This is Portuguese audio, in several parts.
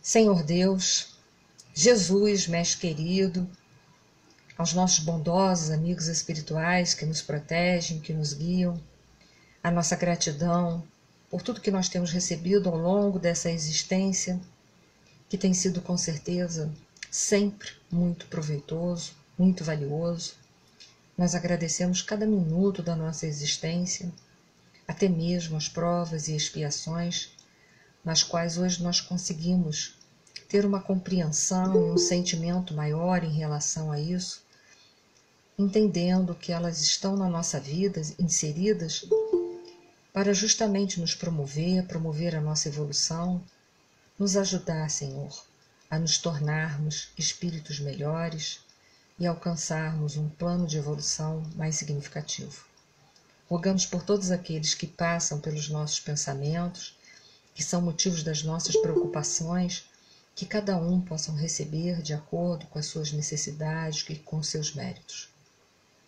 Senhor Deus, Jesus, Mestre querido, aos nossos bondosos amigos espirituais que nos protegem, que nos guiam, a nossa gratidão por tudo que nós temos recebido ao longo dessa existência, que tem sido com certeza sempre muito proveitoso, muito valioso. Nós agradecemos cada minuto da nossa existência, até mesmo as provas e expiações, nas quais hoje nós conseguimos ter uma compreensão e um sentimento maior em relação a isso, entendendo que elas estão na nossa vida inseridas para justamente nos promover a nossa evolução, nos ajudar, Senhor, a nos tornarmos espíritos melhores e alcançarmos um plano de evolução mais significativo. Rogamos por todos aqueles que passam pelos nossos pensamentos, que são motivos das nossas preocupações, que cada um possam receber de acordo com as suas necessidades e com os seus méritos.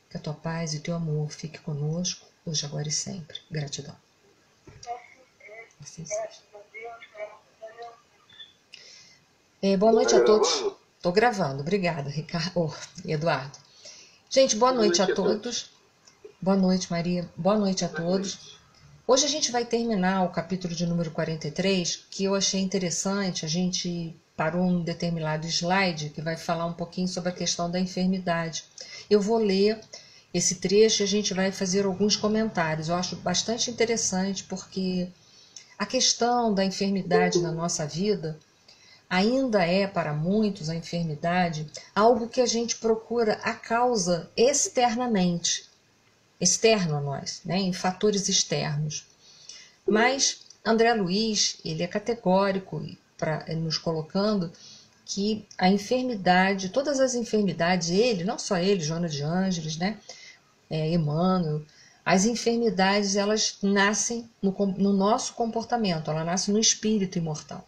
Que a tua paz e o teu amor fique conosco, hoje, agora e sempre. Gratidão. Assim seja. Boa noite a todos. Estou gravando. Obrigada, Ricardo. Eduardo. Gente, boa noite a todos. Boa noite, Maria. Boa noite a todos. Hoje a gente vai terminar o capítulo de número 43, que eu achei interessante. A gente parou num determinado slide que vai falar um pouquinho sobre a questão da enfermidade. Eu vou ler esse trecho e a gente vai fazer alguns comentários. Eu acho bastante interessante porque a questão da enfermidade na nossa vida ainda é, para muitos, a enfermidade algo que a gente procura a causa externamente, externo a nós, né, em fatores externos. Mas André Luiz, ele é categórico nos colocando que a enfermidade, todas as enfermidades, ele, não só ele, Joana de Ângeles, né, Emmanuel, as enfermidades, elas nascem no nosso comportamento, ela nasce no espírito imortal.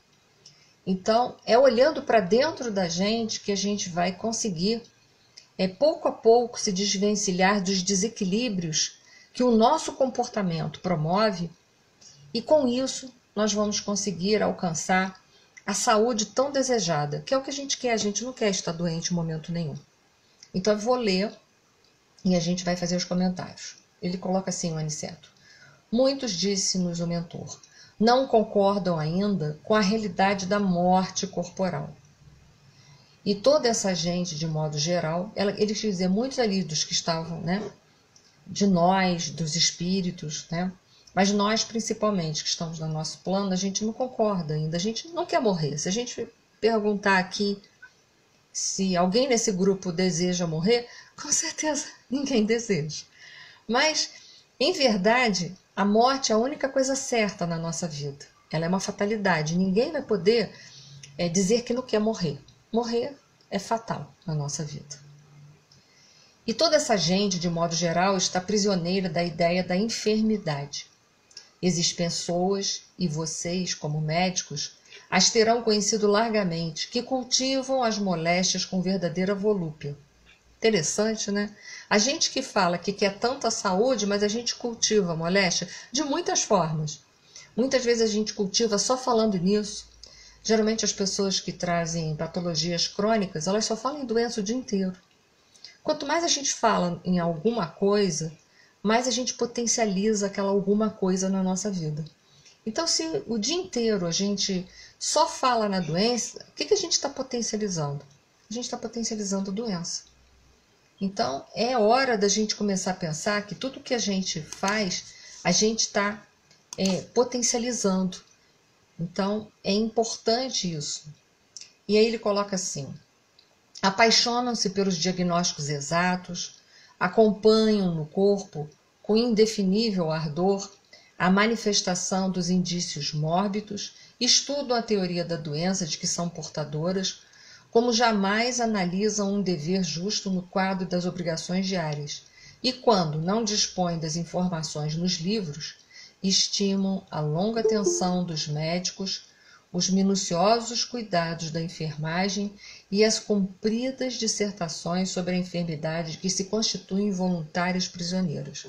Então, é olhando para dentro da gente que a gente vai conseguir, pouco a pouco, se desvencilhar dos desequilíbrios que o nosso comportamento promove, e com isso nós vamos conseguir alcançar a saúde tão desejada, que é o que a gente quer. A gente não quer estar doente em momento nenhum. Então eu vou ler e a gente vai fazer os comentários. Ele coloca assim, o Aniceto: muitos, disse-nos o mentor, não concordam ainda com a realidade da morte corporal. E toda essa gente, de modo geral, ele quis dizer, muitos ali dos que estavam, né, de nós, dos espíritos, né, mas nós principalmente, que estamos no nosso plano, a gente não concorda ainda, a gente não quer morrer. Se a gente perguntar aqui se alguém nesse grupo deseja morrer, com certeza ninguém deseja. Mas, em verdade, a morte é a única coisa certa na nossa vida. Ela é uma fatalidade. Ninguém vai poder dizer que não quer morrer. Morrer é fatal na nossa vida. E toda essa gente, de modo geral, está prisioneira da ideia da enfermidade. Existem pessoas, e vocês, como médicos, as terão conhecido largamente, que cultivam as moléstias com verdadeira volúpia. Interessante, né? A gente que fala que quer tanta saúde, mas a gente cultiva a moléstia de muitas formas. Muitas vezes a gente cultiva só falando nisso. Geralmente as pessoas que trazem patologias crônicas, elas só falam em doença o dia inteiro. Quanto mais a gente fala em alguma coisa, mais a gente potencializa aquela alguma coisa na nossa vida. Então, se o dia inteiro a gente só fala na doença, o que a gente está potencializando? A gente está potencializando a doença. Então, é hora da gente começar a pensar que tudo que a gente faz, a gente está potencializando. Então, é importante isso. E aí ele coloca assim: apaixonam-se pelos diagnósticos exatos, acompanham no corpo, com indefinível ardor, a manifestação dos indícios mórbidos, estudam a teoria da doença de que são portadoras, como jamais analisam um dever justo no quadro das obrigações diárias, e quando não dispõem das informações nos livros, estimam a longa atenção dos médicos, os minuciosos cuidados da enfermagem e as compridas dissertações sobre a enfermidade que se constituem voluntários prisioneiros.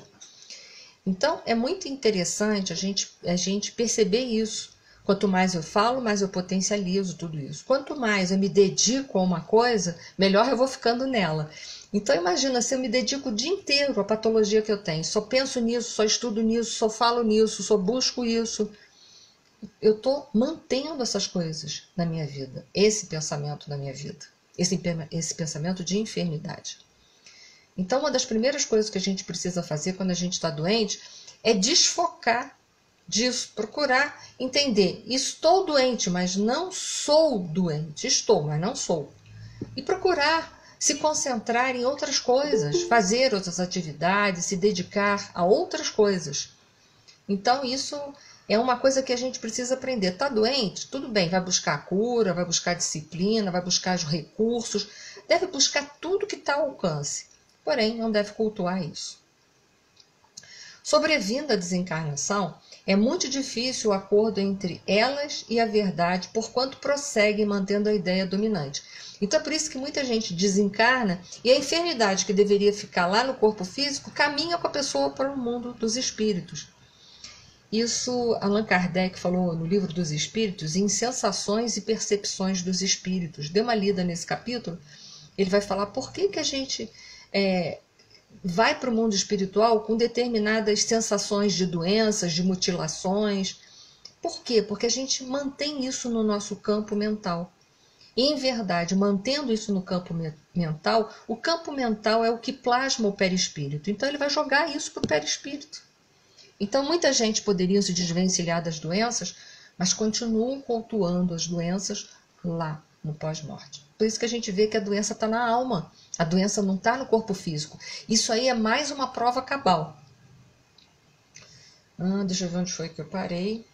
Então, é muito interessante a gente perceber isso. Quanto mais eu falo, mais eu potencializo tudo isso. Quanto mais eu me dedico a uma coisa, melhor eu vou ficando nela. Então imagina, se eu me dedico o dia inteiro à patologia que eu tenho, só penso nisso, só estudo nisso, só falo nisso, só busco isso, eu estou mantendo essas coisas na minha vida, esse pensamento na minha vida, esse pensamento de enfermidade. Então uma das primeiras coisas que a gente precisa fazer quando a gente está doente é desfocar disso, procurar entender, estou doente, mas não sou doente, estou, mas não sou. E procurar se concentrar em outras coisas, fazer outras atividades, se dedicar a outras coisas. Então isso é uma coisa que a gente precisa aprender. Está doente? Tudo bem, vai buscar a cura, vai buscar a disciplina, vai buscar os recursos, deve buscar tudo que está ao alcance. Porém, não deve cultuar isso. Sobrevindo à desencarnação, é muito difícil o acordo entre elas e a verdade, porquanto prosseguem mantendo a ideia dominante. Então é por isso que muita gente desencarna e a enfermidade que deveria ficar lá no corpo físico caminha com a pessoa para o mundo dos espíritos. Isso Allan Kardec falou no Livro dos Espíritos, em Sensações e Percepções dos Espíritos. Dê uma lida nesse capítulo, ele vai falar por que a gente vai para o mundo espiritual com determinadas sensações de doenças, de mutilações. Por quê? Porque a gente mantém isso no nosso campo mental. E, em verdade, mantendo isso no campo mental, o campo mental é o que plasma o perispírito. Então ele vai jogar isso para o perispírito. Então muita gente poderia se desvencilhar das doenças, mas continuam cultuando as doenças lá no pós-morte. Por isso que a gente vê que a doença está na alma. A doença não está no corpo físico. Isso aí é mais uma prova cabal. Deixa eu ver onde foi que eu parei.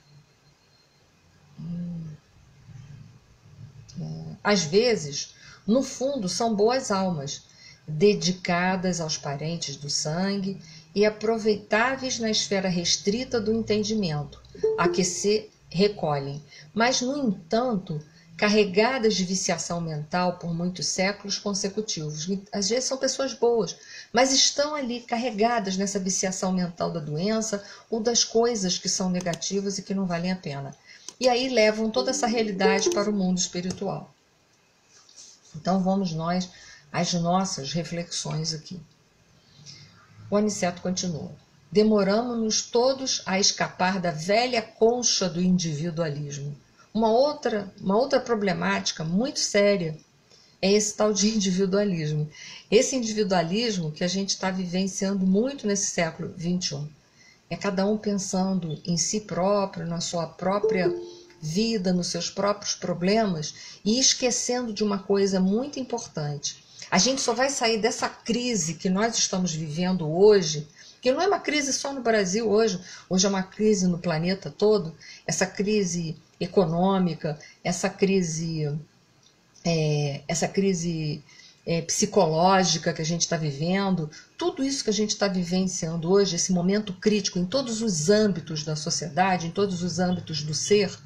Às vezes, no fundo, são boas almas, dedicadas aos parentes do sangue e aproveitáveis na esfera restrita do entendimento, a que se recolhem. Mas, no entanto, carregadas de viciação mental por muitos séculos consecutivos. Às vezes são pessoas boas, mas estão ali carregadas nessa viciação mental da doença ou das coisas que são negativas e que não valem a pena. E aí levam toda essa realidade para o mundo espiritual. Então vamos nós às nossas reflexões aqui. O Aniceto continua. Demoramos-nos todos a escapar da velha concha do individualismo. Uma outra problemática muito séria é esse tal de individualismo. Esse individualismo que a gente está vivenciando muito nesse século XXI. É cada um pensando em si próprio, na sua própria vida, nos seus próprios problemas e esquecendo de uma coisa muito importante. A gente só vai sair dessa crise que nós estamos vivendo hoje, que não é uma crise só no Brasil hoje é uma crise no planeta todo, essa crise econômica, essa crise psicológica que a gente está vivendo, tudo isso que a gente está vivenciando hoje, esse momento crítico em todos os âmbitos da sociedade, em todos os âmbitos do ser,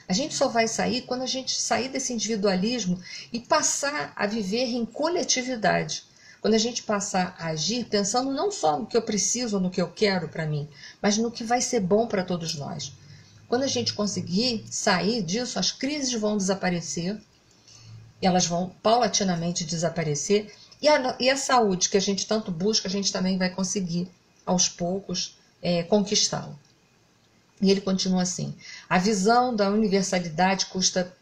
a gente só vai sair quando a gente sair desse individualismo e passar a viver em coletividade. Quando a gente passar a agir pensando não só no que eu preciso ou no que eu quero para mim, mas no que vai ser bom para todos nós. Quando a gente conseguir sair disso, as crises vão desaparecer, elas vão paulatinamente desaparecer, e a saúde que a gente tanto busca, a gente também vai conseguir, aos poucos, conquistá-la. E ele continua assim, a visão da universalidade custa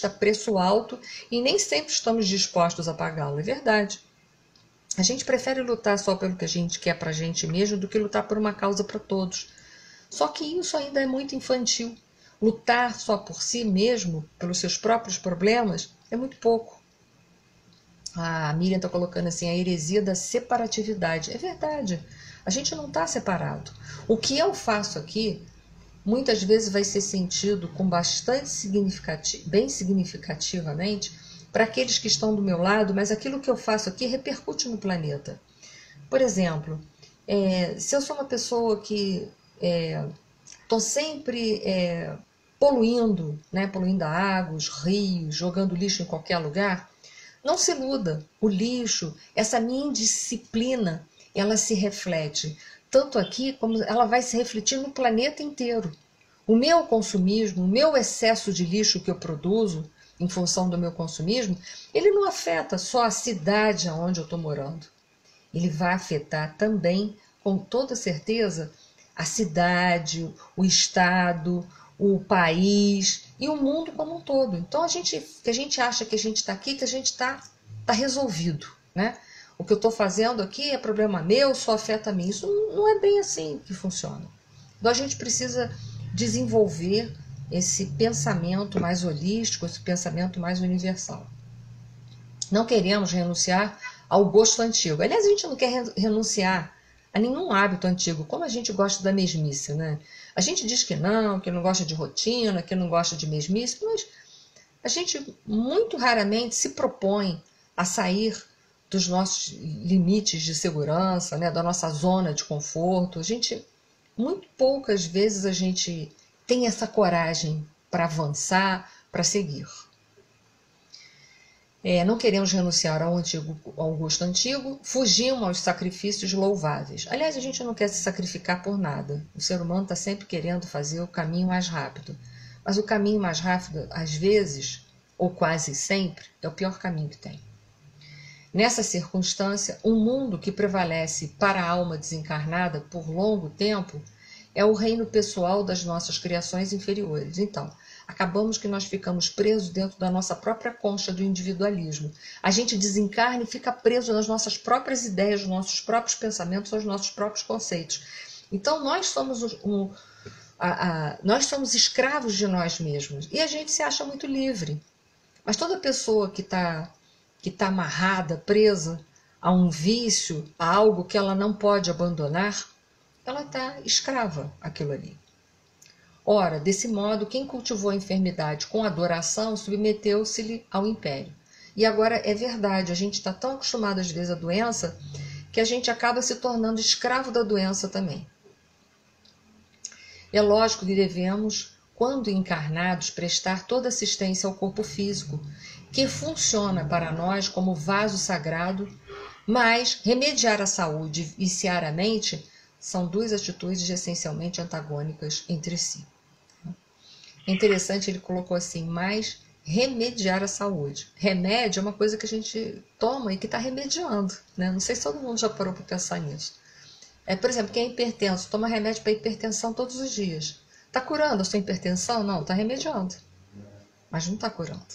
preço alto e nem sempre estamos dispostos a pagá-lo, é verdade. A gente prefere lutar só pelo que a gente quer para a gente mesmo do que lutar por uma causa para todos. Só que isso ainda é muito infantil. Lutar só por si mesmo, pelos seus próprios problemas, é muito pouco. A Miriam está colocando assim, a heresia da separatividade. É verdade, a gente não está separado. O que eu faço aqui, muitas vezes vai ser sentido com bastante bem significativamente para aqueles que estão do meu lado, mas aquilo que eu faço aqui repercute no planeta. Por exemplo, se eu sou uma pessoa que estou sempre poluindo a água, os rios, jogando lixo em qualquer lugar, não se iluda, o lixo, essa minha indisciplina, ela se reflete tanto aqui como ela vai se refletir no planeta inteiro. O meu consumismo, o meu excesso de lixo que eu produzo em função do meu consumismo, ele não afeta só a cidade onde eu estou morando. Ele vai afetar também, com toda certeza, a cidade, o estado, o país e o mundo como um todo. Então, a gente acha que a gente está aqui, que a gente está resolvido, né? O que eu estou fazendo aqui é problema meu, só afeta a mim. Isso não é bem assim que funciona. Então, a gente precisa desenvolver esse pensamento mais holístico, esse pensamento mais universal. Não queremos renunciar ao gosto antigo. Aliás, a gente não quer renunciar a nenhum hábito antigo, como a gente gosta da mesmice, né? A gente diz que não gosta de rotina, que não gosta de mesmice, mas a gente muito raramente se propõe a sair dos nossos limites de segurança, né? Da nossa zona de conforto. Muito poucas vezes a gente tem essa coragem para avançar, para seguir. Não queremos renunciar ao gosto antigo, fugimos aos sacrifícios louváveis. Aliás, a gente não quer se sacrificar por nada. O ser humano está sempre querendo fazer o caminho mais rápido. Mas o caminho mais rápido, às vezes, ou quase sempre, é o pior caminho que tem. Nessa circunstância, um mundo que prevalece para a alma desencarnada por longo tempo é o reino pessoal das nossas criações inferiores. Então, acabamos que nós ficamos presos dentro da nossa própria concha do individualismo. A gente desencarna e fica preso nas nossas próprias ideias, nos nossos próprios pensamentos, aos nossos próprios conceitos. Então, nós somos escravos de nós mesmos e a gente se acha muito livre. Mas toda pessoa que está amarrada, presa a um vício, a algo que ela não pode abandonar, ela está escrava àquilo ali. Ora, desse modo, quem cultivou a enfermidade com adoração submeteu-se-lhe ao império. E agora é verdade, a gente está tão acostumado às vezes à doença que a gente acaba se tornando escravo da doença também. É lógico que devemos, quando encarnados, prestar toda assistência ao corpo físico, que funciona para nós como vaso sagrado, mas remediar a saúde e viciar a mente são duas atitudes essencialmente antagônicas entre si. É interessante, ele colocou assim, mas remediar a saúde. Remédio é uma coisa que a gente toma e que está remediando, né? Não sei se todo mundo já parou para pensar nisso. Por exemplo, quem é hipertenso, toma remédio para hipertensão todos os dias. Está curando a sua hipertensão? Não, está remediando. Mas não está curando.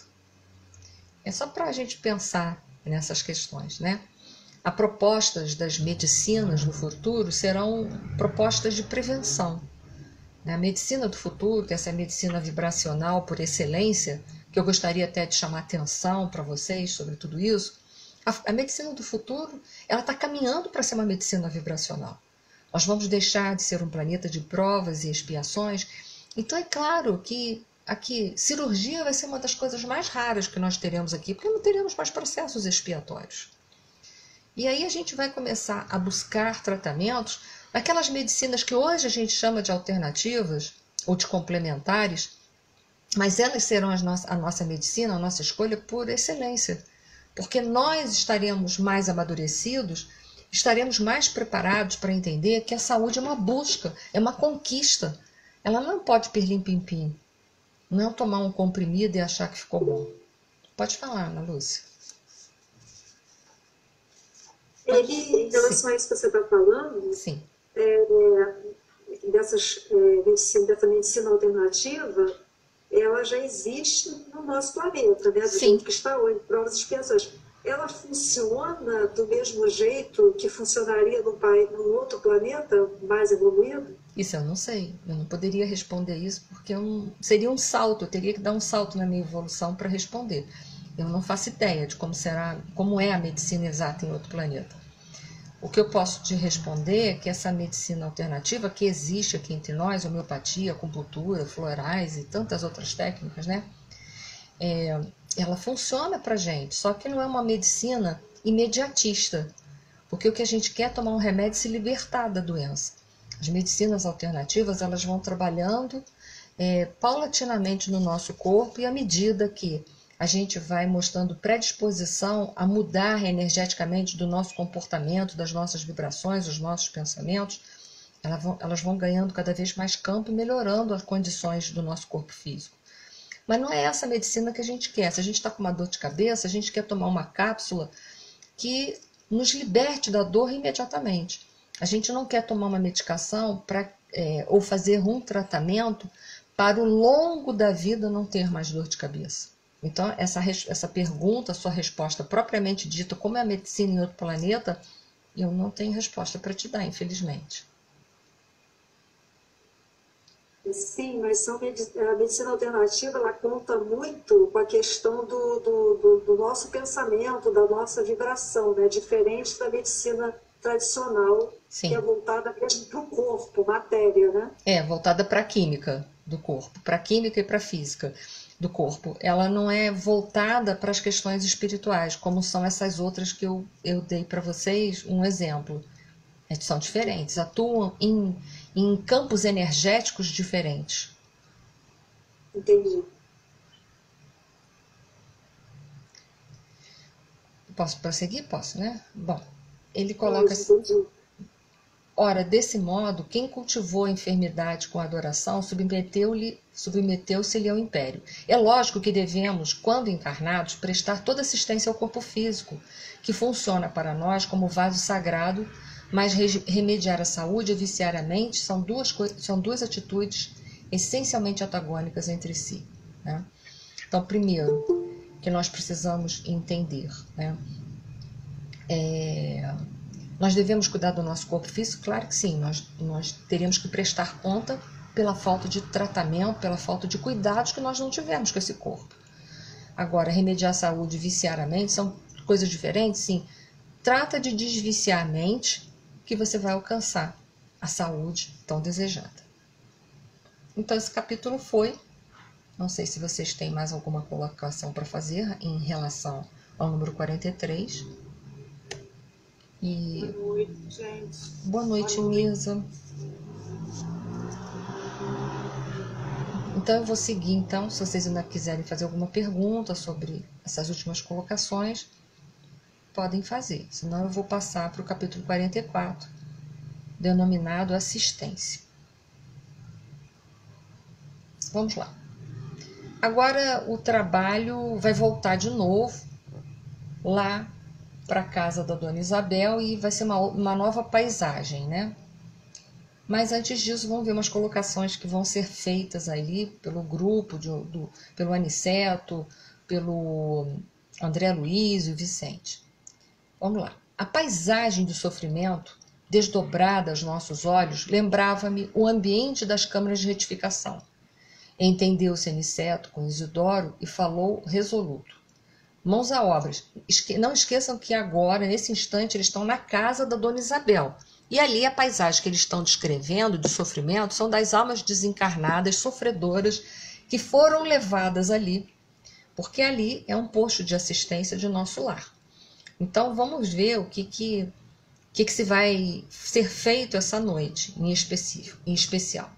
É só para a gente pensar nessas questões, né? As propostas das medicinas no futuro serão propostas de prevenção. A medicina do futuro, que é essa medicina vibracional por excelência, que eu gostaria até de chamar atenção para vocês sobre tudo isso, a medicina do futuro ela está caminhando para ser uma medicina vibracional. Nós vamos deixar de ser um planeta de provas e expiações. Então é claro que aqui cirurgia vai ser uma das coisas mais raras que nós teremos aqui, porque não teremos mais processos expiatórios. E aí a gente vai começar a buscar tratamentos naquelas medicinas que hoje a gente chama de alternativas ou de complementares, mas elas serão a nossa medicina, a nossa escolha por excelência, porque nós estaremos mais amadurecidos, estaremos mais preparados para entender que a saúde é uma busca, é uma conquista. Ela não pode pirlim-pim-pim, não é tomar um comprimido e achar que ficou bom. Pode falar, Ana Lúcia. Em relação a isso que você está falando, sim. Dessa medicina alternativa, ela já existe no nosso planeta, né? Do jeito que está hoje, provas e expiações. Ela funciona do mesmo jeito que funcionaria num outro planeta mais evoluído? Isso eu não sei, eu não poderia responder isso porque seria um salto, eu teria que dar um salto na minha evolução para responder. Eu não faço ideia de como é a medicina exata em outro planeta. O que eu posso te responder é que essa medicina alternativa que existe aqui entre nós, homeopatia, acupuntura, florais e tantas outras técnicas, né? Ela funciona para a gente, só que não é uma medicina imediatista, porque o que a gente quer é tomar um remédio e se libertar da doença. As medicinas alternativas elas vão trabalhando paulatinamente no nosso corpo e à medida que a gente vai mostrando predisposição a mudar energeticamente do nosso comportamento, das nossas vibrações, dos nossos pensamentos, elas vão ganhando cada vez mais campo e melhorando as condições do nosso corpo físico. Mas não é essa medicina que a gente quer. Se a gente está com uma dor de cabeça, a gente quer tomar uma cápsula que nos liberte da dor imediatamente. A gente não quer tomar uma medicação ou fazer um tratamento para o longo da vida não ter mais dor de cabeça. Então, essa pergunta, sua resposta propriamente dita, como é a medicina em outro planeta, eu não tenho resposta para te dar, infelizmente. Sim, mas a medicina alternativa, ela conta muito com a questão do nosso pensamento, da nossa vibração, né? Diferente da medicina tradicional, Sim. Que é voltada mesmo para o corpo, matéria, né? Voltada para a química do corpo, para a química e para a física do corpo. Ela não é voltada para as questões espirituais, como são essas outras que eu dei para vocês um exemplo. São diferentes, atuam em campos energéticos diferentes. Entendi. Posso prosseguir? Posso, né? Bom, ele coloca assim: ora, desse modo, quem cultivou a enfermidade com adoração submeteu-se-lhe ao império. É lógico que devemos, quando encarnados, prestar toda assistência ao corpo físico, que funciona para nós como vaso sagrado, mas remediar a saúde e viciar a mente são duas atitudes essencialmente antagônicas entre si, né? Então, primeiro, que nós precisamos entender, né? Nós devemos cuidar do nosso corpo físico? Claro que sim, nós teríamos que prestar conta pela falta de tratamento, pela falta de cuidados que nós não tivemos com esse corpo. Agora, remediar a saúde e viciar a mente são coisas diferentes? Sim. Trata de desviciar a mente que você vai alcançar a saúde tão desejada. Então, esse capítulo foi. Não sei se vocês têm mais alguma colocação para fazer em relação ao número 43. Boa noite, gente. Boa noite, Mirza. Então, eu vou seguir, então, se vocês ainda quiserem fazer alguma pergunta sobre essas últimas colocações, podem fazer. Senão, eu vou passar para o capítulo 44, denominado Assistência. Vamos lá. Agora, o trabalho vai voltar de novo lá para a casa da Dona Isabel e vai ser uma nova paisagem, né? Mas antes disso, vamos ver umas colocações que vão ser feitas ali pelo grupo, pelo Aniceto, pelo André Luiz e o Vicente. Vamos lá. A paisagem do sofrimento, desdobrada aos nossos olhos, lembrava-me o ambiente das câmaras de retificação. Entendeu-se Aniceto com Isidoro e falou resoluto. Mãos à obra. Não esqueçam que agora, nesse instante, eles estão na casa da Dona Isabel. E ali a paisagem que eles estão descrevendo de sofrimento são das almas desencarnadas, sofredoras, que foram levadas ali, porque ali é um posto de assistência de nosso lar. Então vamos ver o que se vai ser feito essa noite, em especial.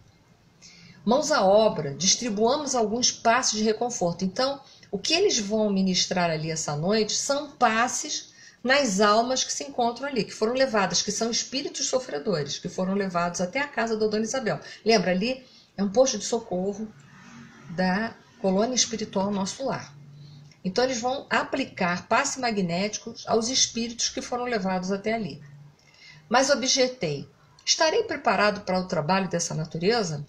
Mãos à obra, distribuamos alguns passes de reconforto. Então, o que eles vão ministrar ali essa noite são passes nas almas que se encontram ali, que foram levadas, que são espíritos sofredores, que foram levados até a casa da Dona Isabel. Lembra, ali é um posto de socorro da colônia espiritual Nosso Lar. Então, eles vão aplicar passes magnéticos aos espíritos que foram levados até ali. Mas objetei, estarei preparado para o trabalho dessa natureza?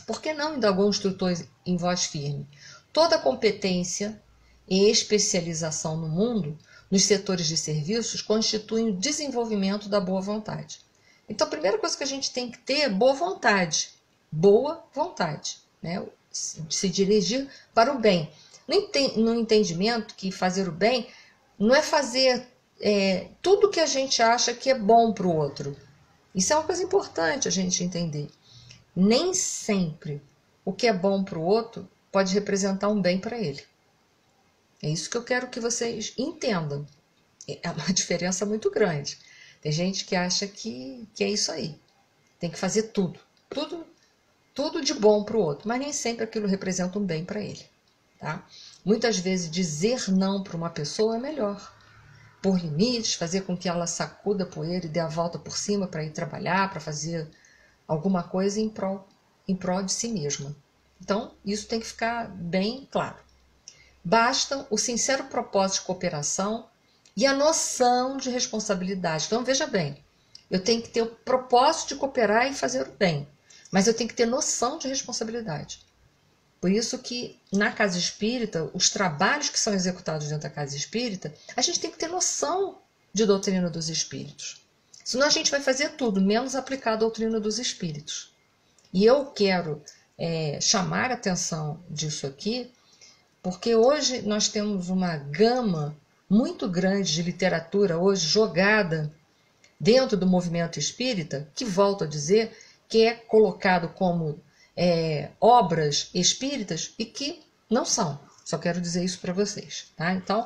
Por que não? Indagou o instrutor em voz firme. Toda competência e especialização no mundo, nos setores de serviços, constituem o desenvolvimento da boa vontade. Então, a primeira coisa que a gente tem que ter é boa vontade. Boa vontade, né? Se dirigir para o bem. No entendimento que fazer o bem não é fazer tudo que a gente acha que é bom para o outro. Isso é uma coisa importante a gente entender. Nem sempre o que é bom para o outro pode representar um bem para ele. É isso que eu quero que vocês entendam. É uma diferença muito grande. Tem gente que acha que é isso aí. Tem que fazer tudo de bom para o outro, mas nem sempre aquilo representa um bem para ele. Tá? Muitas vezes dizer não para uma pessoa é melhor. Por limites, fazer com que ela sacuda a poeira e dê a volta por cima para ir trabalhar, para fazer alguma coisa em prol de si mesma. Então, isso tem que ficar bem claro. Bastam o sincero propósito de cooperação e a noção de responsabilidade. Então, veja bem, eu tenho que ter o propósito de cooperar e fazer o bem, mas eu tenho que ter noção de responsabilidade. Por isso que na casa espírita, os trabalhos que são executados dentro da casa espírita, a gente tem que ter noção de doutrina dos espíritos. Senão a gente vai fazer tudo, menos aplicar a doutrina dos espíritos. E eu quero chamar a atenção disso aqui, porque hoje nós temos uma gama muito grande de literatura hoje jogada dentro do movimento espírita, que, volto a dizer, que é colocado como obras espíritas e que não são. Só quero dizer isso para vocês. Tá? Então,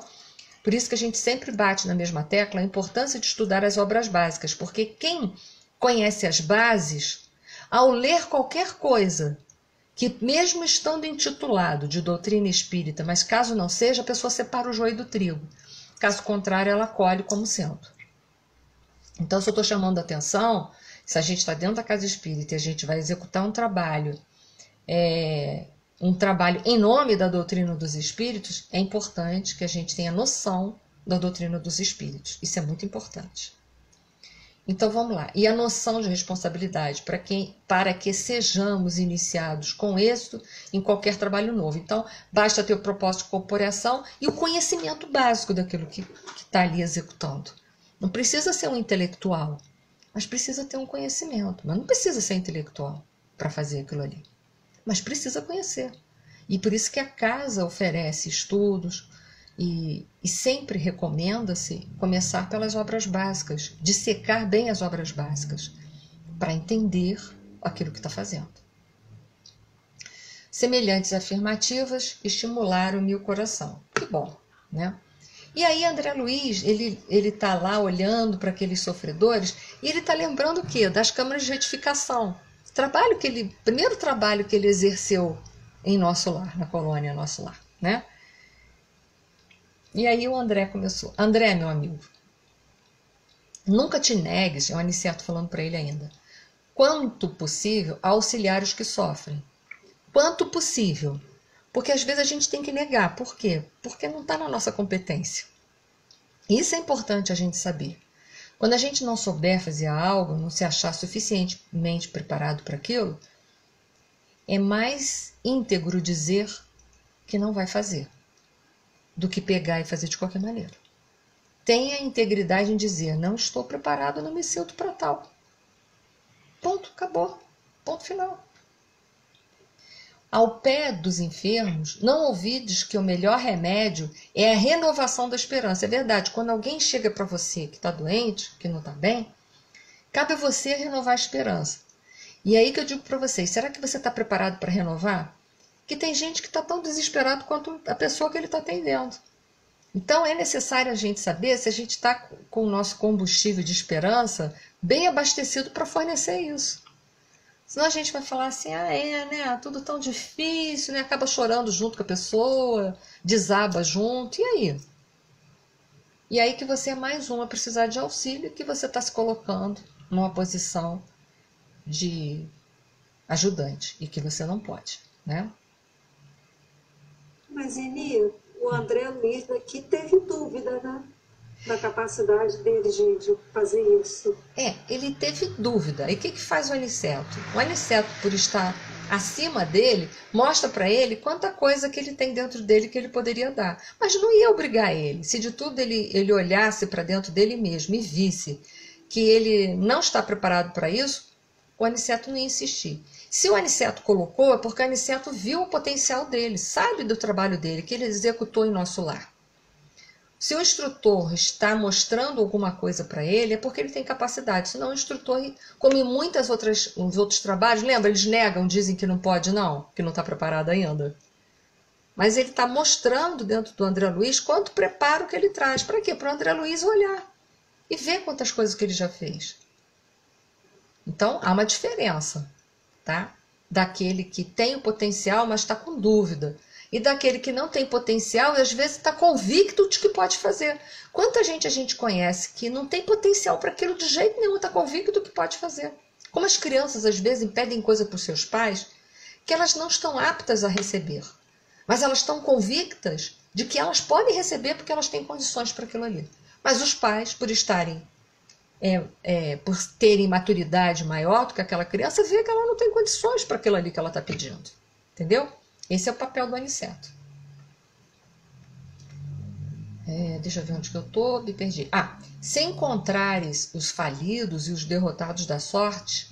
por isso que a gente sempre bate na mesma tecla a importância de estudar as obras básicas, porque quem conhece as bases, ao ler qualquer coisa, que mesmo estando intitulado de doutrina espírita, mas caso não seja, a pessoa separa o joio do trigo. Caso contrário, ela colhe como sendo. Então, se eu estou chamando a atenção, se a gente está dentro da casa espírita e a gente vai executar um trabalho em nome da doutrina dos espíritos, é importante que a gente tenha noção da doutrina dos espíritos. Isso é muito importante. Então vamos lá. E a noção de responsabilidade para que sejamos iniciados com êxito em qualquer trabalho novo. Então basta ter o propósito de corporação e o conhecimento básico daquilo que está ali executando. Não precisa ser um intelectual, mas precisa ter um conhecimento. Mas não precisa ser intelectual para fazer aquilo ali. Mas precisa conhecer. E por isso que a casa oferece estudos, e sempre recomenda-se começar pelas obras básicas, dissecar bem as obras básicas, para entender aquilo que está fazendo. Semelhantes afirmativas estimularam-me o coração. Que bom, né? E aí André Luiz, ele está lá olhando para aqueles sofredores e ele está lembrando o quê? Das câmaras de retificação. Primeiro trabalho que ele exerceu em nosso lar, na colônia Nosso Lar, né? E aí o André começou. André, meu amigo, nunca te negues, é o Aniceto falando para ele ainda, quanto possível, a auxiliar os que sofrem. Quanto possível. Porque às vezes a gente tem que negar. Por quê? Porque não está na nossa competência. Isso é importante a gente saber. Quando a gente não souber fazer algo, não se achar suficientemente preparado para aquilo, é mais íntegro dizer que não vai fazer do que pegar e fazer de qualquer maneira. Tenha integridade em dizer, não estou preparado, não me sinto para tal. Ponto, acabou. Ponto final. Ao pé dos enfermos, não ouvides que o melhor remédio é a renovação da esperança. É verdade, quando alguém chega para você que está doente, que não está bem, cabe a você renovar a esperança. E aí que eu digo para vocês, será que você está preparado para renovar? Que tem gente que está tão desesperado quanto a pessoa que ele está atendendo. Então é necessário a gente saber se a gente está com o nosso combustível de esperança bem abastecido para fornecer isso. Senão a gente vai falar assim, né, tudo tão difícil, né, acaba chorando junto com a pessoa, desaba junto, e aí? E aí que você é mais um a precisar de auxílio, que você está se colocando numa posição de ajudante, e que você não pode, né? Mas, Eni, o André Luiz aqui teve dúvida, né? Da capacidade dele de fazer isso. Ele teve dúvida. E o que faz o Aniceto? O Aniceto, por estar acima dele, mostra para ele quanta coisa que ele tem dentro dele que ele poderia dar. Mas não ia obrigar ele. Se de tudo ele olhasse para dentro dele mesmo e visse que ele não está preparado para isso, o Aniceto não ia insistir. Se o Aniceto colocou, é porque o Aniceto viu o potencial dele, sabe do trabalho dele, que ele executou em nosso lar. Se o instrutor está mostrando alguma coisa para ele, é porque ele tem capacidade. Senão o instrutor, como em muitos outros trabalhos, lembra, eles negam, dizem que não pode não, que não está preparado ainda. Mas ele está mostrando dentro do André Luiz quanto preparo que ele traz. Para quê? Para o André Luiz olhar e ver quantas coisas que ele já fez. Então, há uma diferença, tá? Daquele que tem o potencial, mas está com dúvida. E daquele que não tem potencial e às vezes está convicto de que pode fazer. Quanta gente a gente conhece que não tem potencial para aquilo de jeito nenhum, está convicto que pode fazer. Como as crianças às vezes pedem coisa para os seus pais que elas não estão aptas a receber, mas elas estão convictas de que elas podem receber porque elas têm condições para aquilo ali. Mas os pais, por terem maturidade maior do que aquela criança, vê que ela não tem condições para aquilo ali que ela está pedindo. Entendeu? Esse é o papel do aniceto. Deixa eu ver onde que eu estou, me perdi. Se encontrares os falidos e os derrotados da sorte,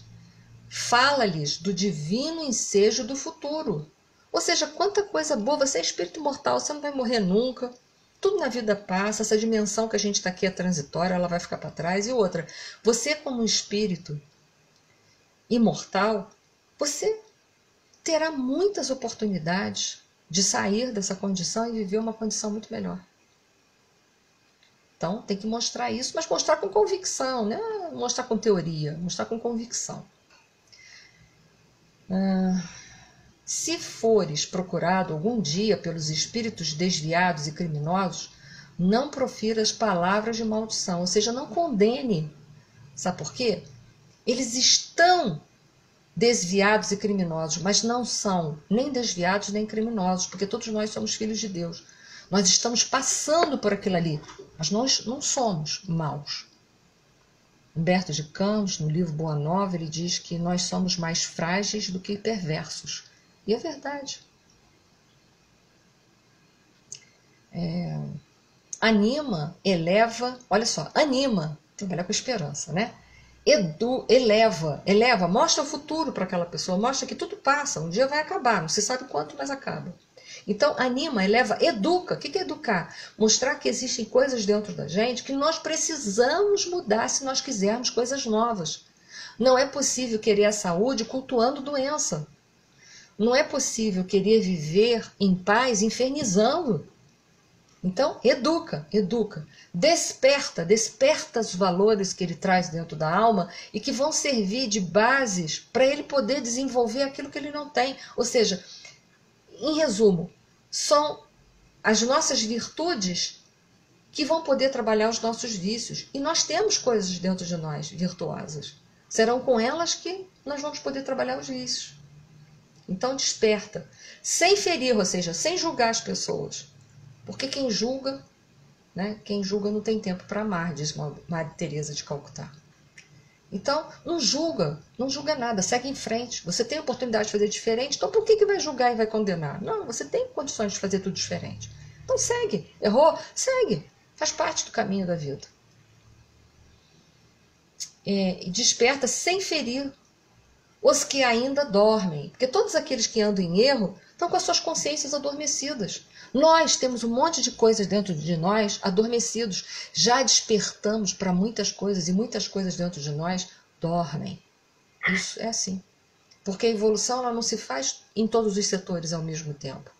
fala-lhes do divino ensejo do futuro. Ou seja, quanta coisa boa, você é espírito imortal, você não vai morrer nunca, tudo na vida passa, essa dimensão que a gente está aqui é transitória, ela vai ficar para trás. E outra, você como espírito imortal, você terá muitas oportunidades de sair dessa condição e viver uma condição muito melhor. Então, tem que mostrar isso, mas mostrar com convicção, né? Mostrar com teoria, mostrar com convicção. Se fores procurado algum dia pelos espíritos desviados e criminosos, não profiras palavras de maldição, ou seja, não condene. Sabe por quê? Eles estão desviados e criminosos, mas não são nem desviados nem criminosos, porque todos nós somos filhos de Deus. Nós estamos passando por aquilo ali, mas nós não somos maus. Humberto de Campos, no livro Boa Nova, ele diz que nós somos mais frágeis do que perversos. E é verdade. Anima, eleva, olha só, anima, trabalha com esperança, né? Eleva, mostra o futuro para aquela pessoa, mostra que tudo passa, um dia vai acabar, não se sabe quanto, mas acaba. Então, anima, eleva, educa. O que é educar? Mostrar que existem coisas dentro da gente que nós precisamos mudar se nós quisermos coisas novas. Não é possível querer a saúde cultuando doença. Não é possível querer viver em paz infernizando. Então, educa. Desperta os valores que ele traz dentro da alma e que vão servir de bases para ele poder desenvolver aquilo que ele não tem. Ou seja, em resumo, são as nossas virtudes que vão poder trabalhar os nossos vícios. E nós temos coisas dentro de nós virtuosas. Serão com elas que nós vamos poder trabalhar os vícios. Então desperta, sem ferir, ou seja, sem julgar as pessoas. Porque quem julga, né, quem julga não tem tempo para amar, diz Maria Teresa de Calcutá. Então, não julga nada, segue em frente. Você tem a oportunidade de fazer diferente, então por que vai julgar e vai condenar? Não, você tem condições de fazer tudo diferente. Então segue, errou? Segue, faz parte do caminho da vida. E desperta sem ferir os que ainda dormem, porque todos aqueles que andam em erro estão com as suas consciências adormecidas. Nós temos um monte de coisas dentro de nós adormecidos. Já despertamos para muitas coisas e muitas coisas dentro de nós dormem. Isso é assim. Porque a evolução ela não se faz em todos os setores ao mesmo tempo.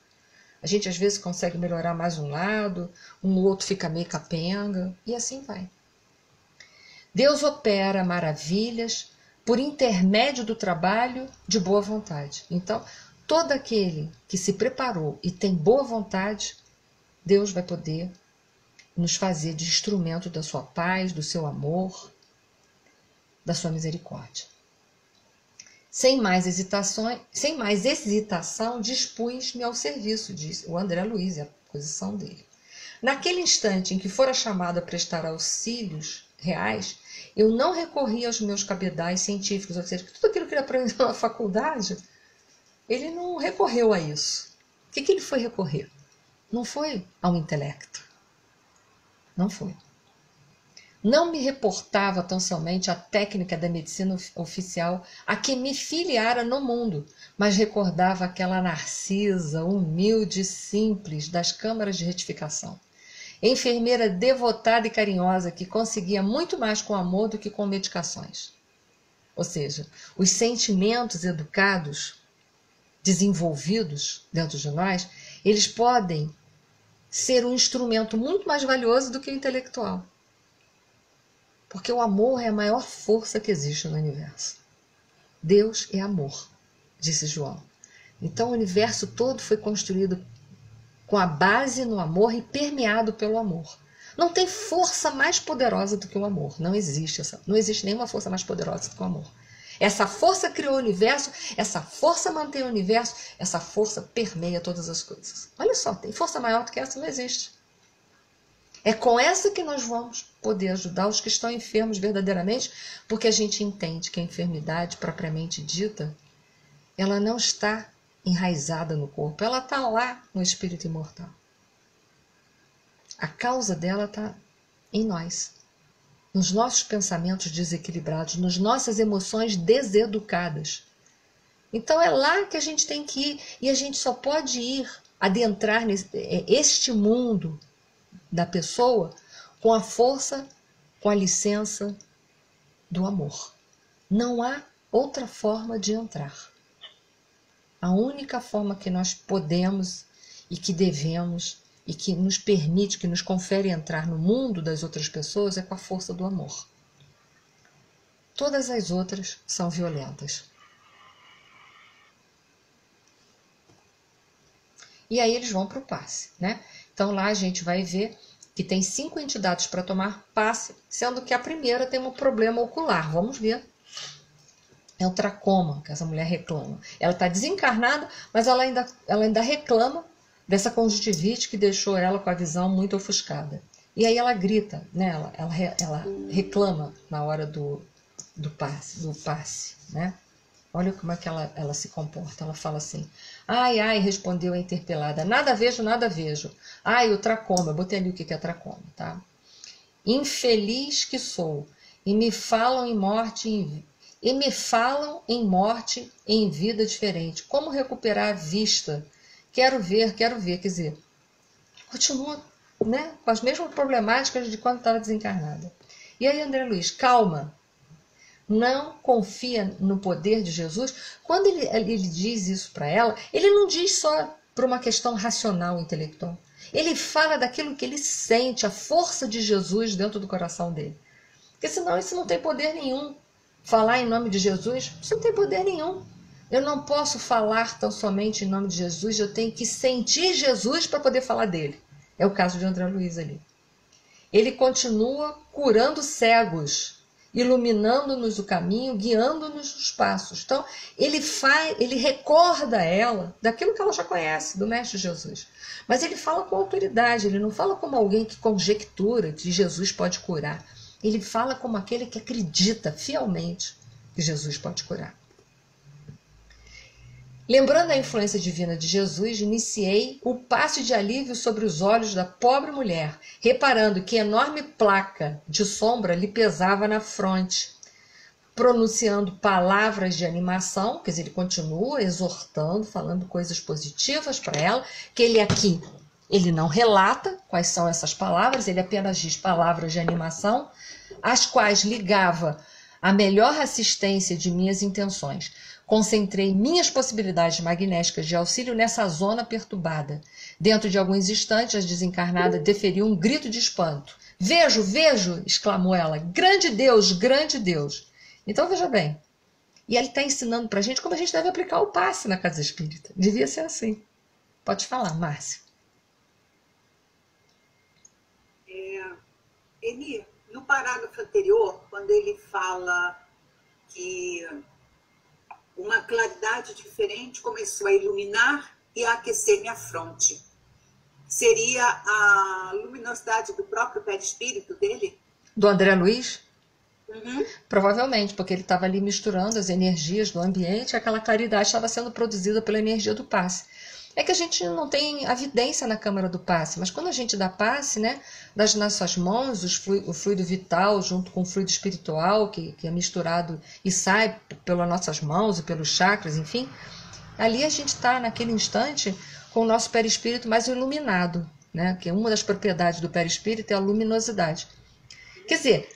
A gente às vezes consegue melhorar mais um lado, um outro fica meio capenga e assim vai. Deus opera maravilhas por intermédio do trabalho de boa vontade. Então, todo aquele que se preparou e tem boa vontade, Deus vai poder nos fazer de instrumento da sua paz, do seu amor, da sua misericórdia. Sem mais hesitação, dispus-me ao serviço, diz o André Luiz, é a posição dele. Naquele instante em que fora chamado a prestar auxílios reais, eu não recorri aos meus cabedais científicos, ou seja, tudo aquilo que ele aprendeu na faculdade, ele não recorreu a isso. O que ele foi recorrer? Não foi ao intelecto. Não foi. Não me reportava tão somente à técnica da medicina oficial a que me filiara no mundo, mas recordava aquela Narcisa, humilde e simples, das câmaras de retificação. Enfermeira devotada e carinhosa que conseguia muito mais com amor do que com medicações. Ou seja, os sentimentos educados, desenvolvidos dentro de nós, eles podem ser um instrumento muito mais valioso do que o intelectual. Porque o amor é a maior força que existe no universo. Deus é amor, disse João. Então o universo todo foi construído com a base no amor e permeado pelo amor. Não tem força mais poderosa do que o amor. Não existe nenhuma força mais poderosa do que o amor. Essa força criou o universo, essa força mantém o universo, essa força permeia todas as coisas. Olha só, tem força maior do que essa? Não existe. É com essa que nós vamos poder ajudar os que estão enfermos verdadeiramente, porque a gente entende que a enfermidade, propriamente dita, ela não está enraizada no corpo, ela está lá no espírito imortal. A causa dela está em nós, nos nossos pensamentos desequilibrados, nas nossas emoções deseducadas. Então é lá que a gente tem que ir, e a gente só pode ir adentrar este mundo da pessoa com a força, com a licença do amor. Não há outra forma de entrar. A única forma que nós podemos e que devemos e que nos permite, que nos confere entrar no mundo das outras pessoas é com a força do amor. Todas as outras são violentas. E aí eles vão para o passe, né? Então lá a gente vai ver que tem 5 entidades para tomar passe, sendo que a primeira tem um problema ocular. Vamos ver. É o tracoma que essa mulher reclama. Ela está desencarnada, mas ela ainda reclama dessa conjuntivite que deixou ela com a visão muito ofuscada. E aí ela grita, né? Ela reclama na hora do passe, né? Olha como é que ela se comporta. Ela fala assim: ai, ai, respondeu a interpelada, nada vejo, nada vejo. Ai, o tracoma, eu botei ali o que é tracoma, tá? Infeliz que sou, e me falam em morte em vida diferente. Como recuperar a vista? Quero ver, quer dizer, continua, né, com as mesmas problemáticas de quando estava desencarnada. E aí, André Luiz, calma. Não confia no poder de Jesus. Quando ele diz isso para ela, ele não diz só por uma questão racional, intelectual. Ele fala daquilo que ele sente, a força de Jesus dentro do coração dele. Porque senão isso não tem poder nenhum. Falar em nome de Jesus, isso não tem poder nenhum. Eu não posso falar tão somente em nome de Jesus, eu tenho que sentir Jesus para poder falar dele. É o caso de André Luiz ali. Ele continua curando cegos, iluminando-nos o caminho, guiando-nos os passos. Então, ele recorda ela daquilo que ela já conhece, do Mestre Jesus. Mas ele fala com autoridade, ele não fala como alguém que conjectura que Jesus pode curar. Ele fala como aquele que acredita fielmente que Jesus pode curar. Lembrando a influência divina de Jesus, iniciei o passe de alívio sobre os olhos da pobre mulher, reparando que enorme placa de sombra lhe pesava na fronte, pronunciando palavras de animação, quer dizer, ele continua exortando, falando coisas positivas para ela, que ele não relata quais são essas palavras, ele apenas diz palavras de animação, as quais ligava a melhor assistência de minhas intenções. Concentrei minhas possibilidades magnéticas de auxílio nessa zona perturbada. Dentro de alguns instantes, a desencarnada deferiu um grito de espanto. Vejo, vejo! Exclamou ela. Grande Deus, grande Deus! Então, veja bem. E ele está ensinando para a gente como a gente deve aplicar o passe na casa espírita. Devia ser assim. Pode falar, Márcia. Eni, no parágrafo anterior, quando ele fala que uma claridade diferente começou a iluminar e a aquecer minha fronte. Seria a luminosidade do próprio perispírito dele? Do André Luiz? Uhum. Provavelmente, porque ele estava ali misturando as energias do ambiente e aquela claridade estava sendo produzida pela energia do passe. É que a gente não tem evidência na câmara do passe, mas quando a gente dá passe, né, das nossas mãos, o fluido vital junto com o fluido espiritual, que é misturado e sai pelas nossas mãos e pelos chakras, enfim, ali a gente está, naquele instante, com o nosso perispírito mais iluminado, né, que uma das propriedades do perispírito é a luminosidade. Quer dizer,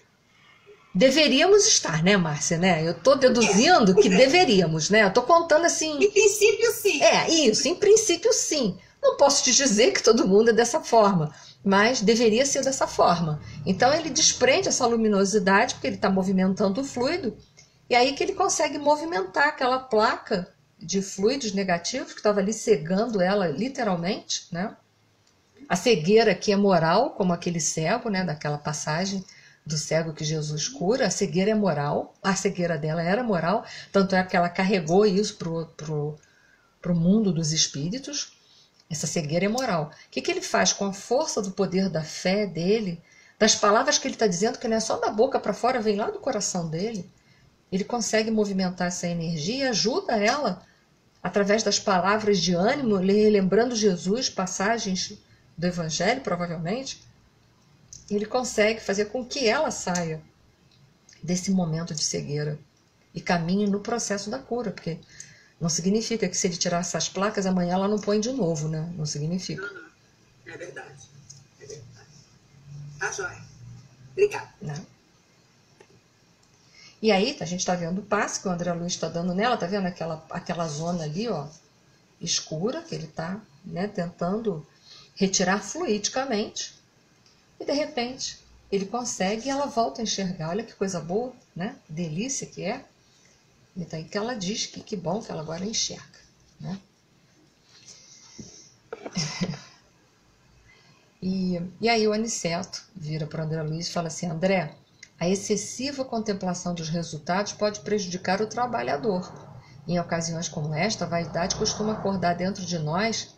deveríamos estar, né, Márcia? Né? Eu estou deduzindo que deveríamos, né? Eu estou contando assim... Em princípio, sim. Isso, em princípio, sim. Não posso te dizer que todo mundo é dessa forma, mas deveria ser dessa forma. Então, ele desprende essa luminosidade, porque ele está movimentando o fluido, e aí que ele consegue movimentar aquela placa de fluidos negativos que estava ali cegando ela, literalmente, né? A cegueira aqui é moral, como aquele cego, né, daquela passagem do cego que Jesus cura, a cegueira é moral, a cegueira dela era moral, tanto é que ela carregou isso pro mundo dos espíritos. Essa cegueira é moral. O que ele faz com a força do poder da fé dele, das palavras que ele está dizendo, que não é só da boca para fora, vem lá do coração dele, ele consegue movimentar essa energia e ajuda ela, através das palavras de ânimo, lembrando Jesus, passagens do Evangelho, provavelmente, ele consegue fazer com que ela saia desse momento de cegueira e caminhe no processo da cura, porque não significa que se ele tirar essas placas, amanhã ela não põe de novo, né? Não significa. Não. É verdade. É verdade. Tá joia. Obrigada. Não. E aí, a gente está vendo o passe que o André Luiz está dando nela, tá vendo aquela zona ali, ó, escura, que ele está, né, tentando retirar fluidicamente. E de repente, ele consegue e ela volta a enxergar. Olha que coisa boa, né? Delícia que é. Então, que ela diz que bom que ela agora enxerga, né? E aí o Aniceto vira para o André Luiz e fala assim: André, a excessiva contemplação dos resultados pode prejudicar o trabalhador. Em ocasiões como esta, a vaidade costuma acordar dentro de nós,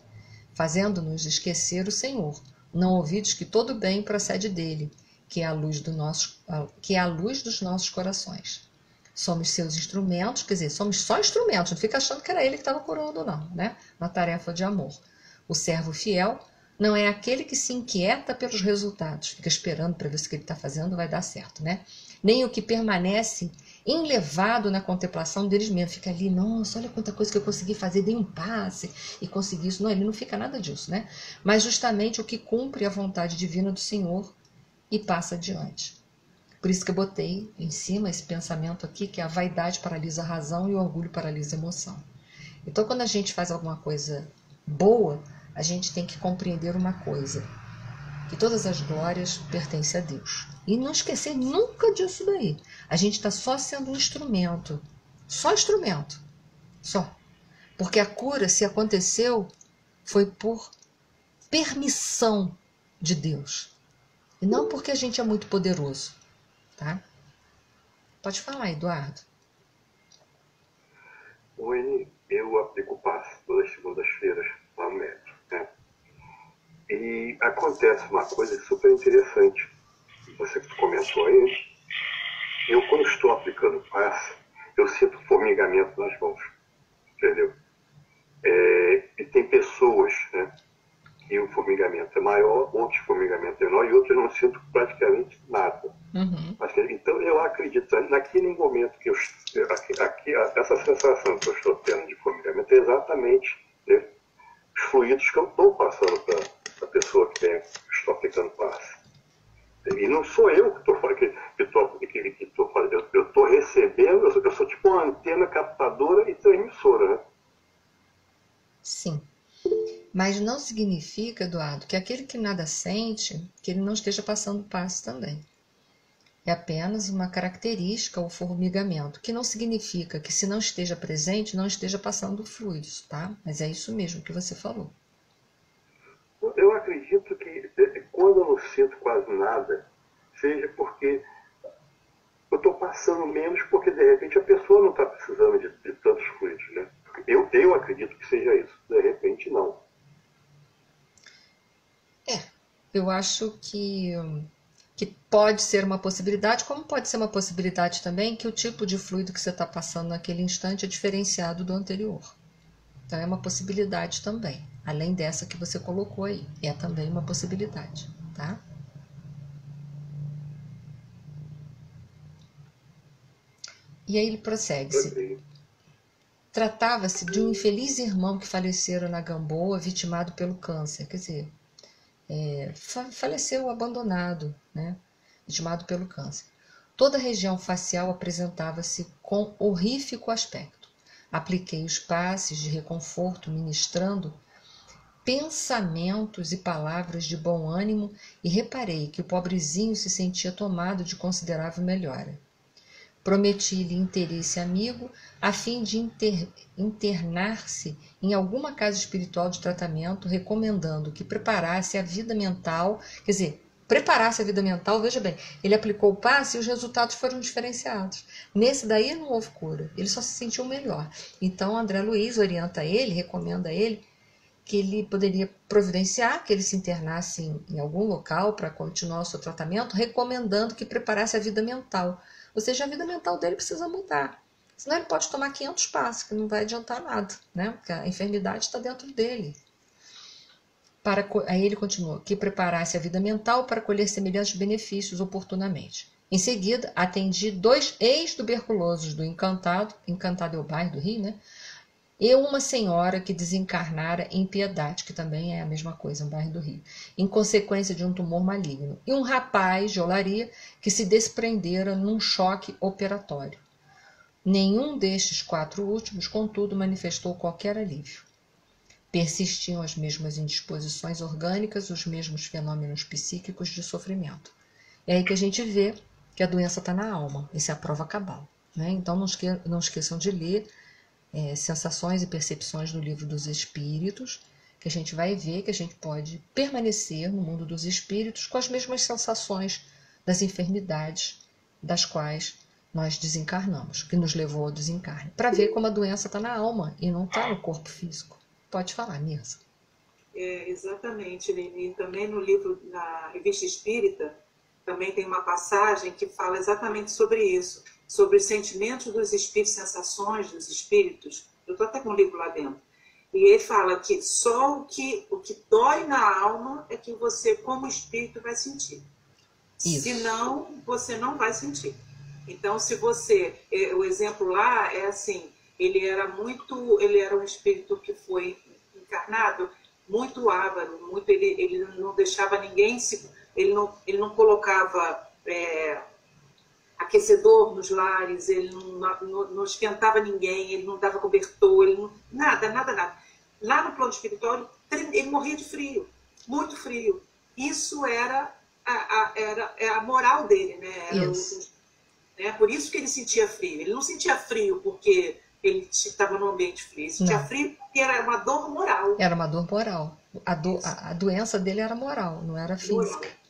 fazendo-nos esquecer o Senhor. Não ouvides que todo bem procede dele, que é a luz dos nossos corações. Somos seus instrumentos, quer dizer, somos só instrumentos, não fica achando que era ele que estava curando, não, né? Na tarefa de amor. O servo fiel não é aquele que se inquieta pelos resultados, fica esperando para ver se o que ele está fazendo vai dar certo, né? Nem o que permanece enlevado na contemplação deles mesmos, fica ali, nossa, olha quanta coisa que eu consegui fazer, dei um passe e consegui isso. Não, ele não fica nada disso, né? Mas justamente o que cumpre a vontade divina do Senhor e passa adiante. Por isso que eu botei em cima esse pensamento aqui, que a vaidade paralisa a razão e o orgulho paralisa a emoção. Então, quando a gente faz alguma coisa boa, a gente tem que compreender uma coisa, que todas as glórias pertencem a Deus. E não esquecer nunca disso daí. A gente está só sendo um instrumento. Só instrumento. Só. Porque a cura, se aconteceu, foi por permissão de Deus. E não porque a gente é muito poderoso. Tá? Pode falar, Eduardo. Oi, eu aplico passe todas as segundas-feiras lá no médico, né? E acontece uma coisa super interessante. Você comentou aí. Eu, quando estou aplicando passe, eu sinto formigamento nas mãos. Entendeu? E tem pessoas, né, que o formigamento é maior, outros formigamento é menor e outros eu não sinto praticamente nada. Uhum. Então eu acredito, naquele momento que essa sensação que eu estou tendo de formigamento é exatamente, né, os fluidos que eu estou passando para a pessoa que estou aplicando passe. E não sou eu que estou fazendo, eu estou recebendo, eu sou tipo uma antena captadora e transmissora, né? Sim. Mas não significa, Eduardo, que aquele que nada sente, que ele não esteja passando passe também. É apenas uma característica, o formigamento, que não significa que se não esteja presente, não esteja passando fluidos, tá? Mas é isso mesmo que você falou. Eu acredito que quando eu não sinto quase nada, seja porque eu estou passando menos porque de repente a pessoa não está precisando de tantos fluidos, né? Eu acredito que seja isso, de repente não. Eu acho que pode ser uma possibilidade, como pode ser uma possibilidade também que o tipo de fluido que você está passando naquele instante é diferenciado do anterior. Então é uma possibilidade também, além dessa que você colocou aí, é também uma possibilidade, tá? E aí ele prossegue-se. Tratava-se de um infeliz irmão que falecera na Gamboa, vitimado pelo câncer, quer dizer, faleceu abandonado, né? Vitimado pelo câncer. Toda a região facial apresentava-se com horrífico aspecto. Apliquei os passes de reconforto, ministrando pensamentos e palavras de bom ânimo e reparei que o pobrezinho se sentia tomado de considerável melhora. Prometi-lhe interesse amigo a fim de internar-se em alguma casa espiritual de tratamento, recomendando que preparasse a vida mental, quer dizer, preparasse a vida mental, veja bem, ele aplicou o passe e os resultados foram diferenciados. Nesse daí não houve cura, ele só se sentiu melhor. Então André Luiz orienta ele, recomenda a ele, que ele poderia providenciar que ele se internasse em algum local para continuar o seu tratamento, recomendando que preparasse a vida mental. Ou seja, a vida mental dele precisa mudar. Senão ele pode tomar 500 passos, que não vai adiantar nada, né? Porque a enfermidade está dentro dele. Aí ele continua, que preparasse a vida mental para colher semelhantes benefícios oportunamente. Em seguida, atendi 2 ex-tuberculosos do Encantado é o bairro do Rio, né? E uma senhora que desencarnara em Piedade, que também é a mesma coisa, um bairro do Rio, em consequência de um tumor maligno. E um rapaz de Olaria que se desprendera num choque operatório. Nenhum destes 4 últimos, contudo, manifestou qualquer alívio. Persistiam as mesmas indisposições orgânicas, os mesmos fenômenos psíquicos de sofrimento. É aí que a gente vê que a doença está na alma. Essa é a prova cabal, né? Então não esqueçam de ler Sensações e Percepções do Livro dos Espíritos, que a gente vai ver que a gente pode permanecer no mundo dos espíritos com as mesmas sensações das enfermidades das quais nós desencarnamos, que nos levou ao desencarne, para ver como a doença está na alma e não está no corpo físico. Pode falar, Mirza. Exatamente, Leni. Também no livro, na Revista Espírita, também tem uma passagem que fala exatamente sobre isso, sobre os sentimentos dos espíritos, sensações dos espíritos. Eu estou até com o livro lá dentro. E ele fala que só o que dói na alma é que você, como espírito, vai sentir. Isso. Senão, você não vai sentir. Então, se você... O exemplo lá é assim, ele era um espírito que foi encarnado, muito avaro, ele não deixava ninguém... Ele não colocava aquecedor nos lares, ele não esquentava ninguém, ele não dava cobertor, nada. Lá no plano espiritual, ele morria de frio, muito frio. Isso era a moral dele, né? Por isso que ele sentia frio. Ele não sentia frio porque ele estava num ambiente frio, ele sentia frio porque era uma dor moral. Era uma dor moral. A doença dele era moral, não era física.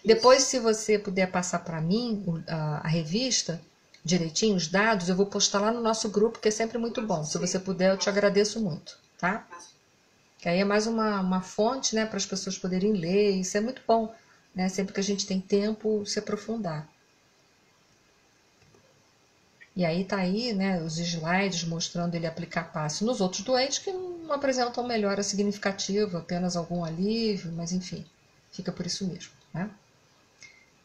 Depois, se você puder passar para mim a revista, direitinho, os dados, eu vou postar lá no nosso grupo, que é sempre muito bom. Se você puder, eu te agradeço muito, tá? Que aí é mais uma fonte, né, para as pessoas poderem ler, isso é muito bom, né? Sempre que a gente tem tempo, se aprofundar. E aí tá aí, né, os slides mostrando ele aplicar passe nos outros doentes que não apresentam melhora significativa, apenas algum alívio, mas enfim, fica por isso mesmo, né?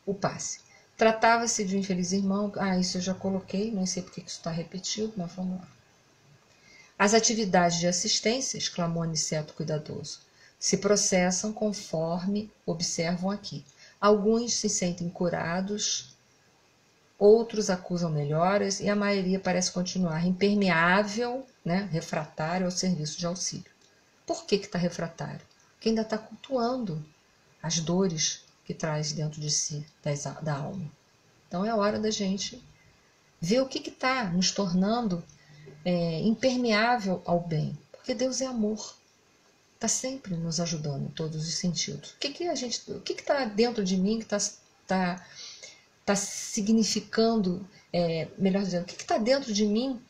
O passe. Tratava-se de um infeliz irmão... isso eu já coloquei, não sei porque isso está repetido, mas vamos lá. As atividades de assistência, exclamou Aniceto cuidadoso, se processam conforme observam aqui. Alguns se sentem curados, outros acusam melhoras e a maioria parece continuar impermeável, né, refratário ao serviço de auxílio. Por que está refratário? Porque ainda está cultuando as dores que traz dentro de si, da alma. Então é hora da gente ver o que está nos tornando impermeável ao bem. Porque Deus é amor. Está sempre nos ajudando em todos os sentidos. O que está dentro de mim que está significando, melhor dizendo, o que está dentro de mim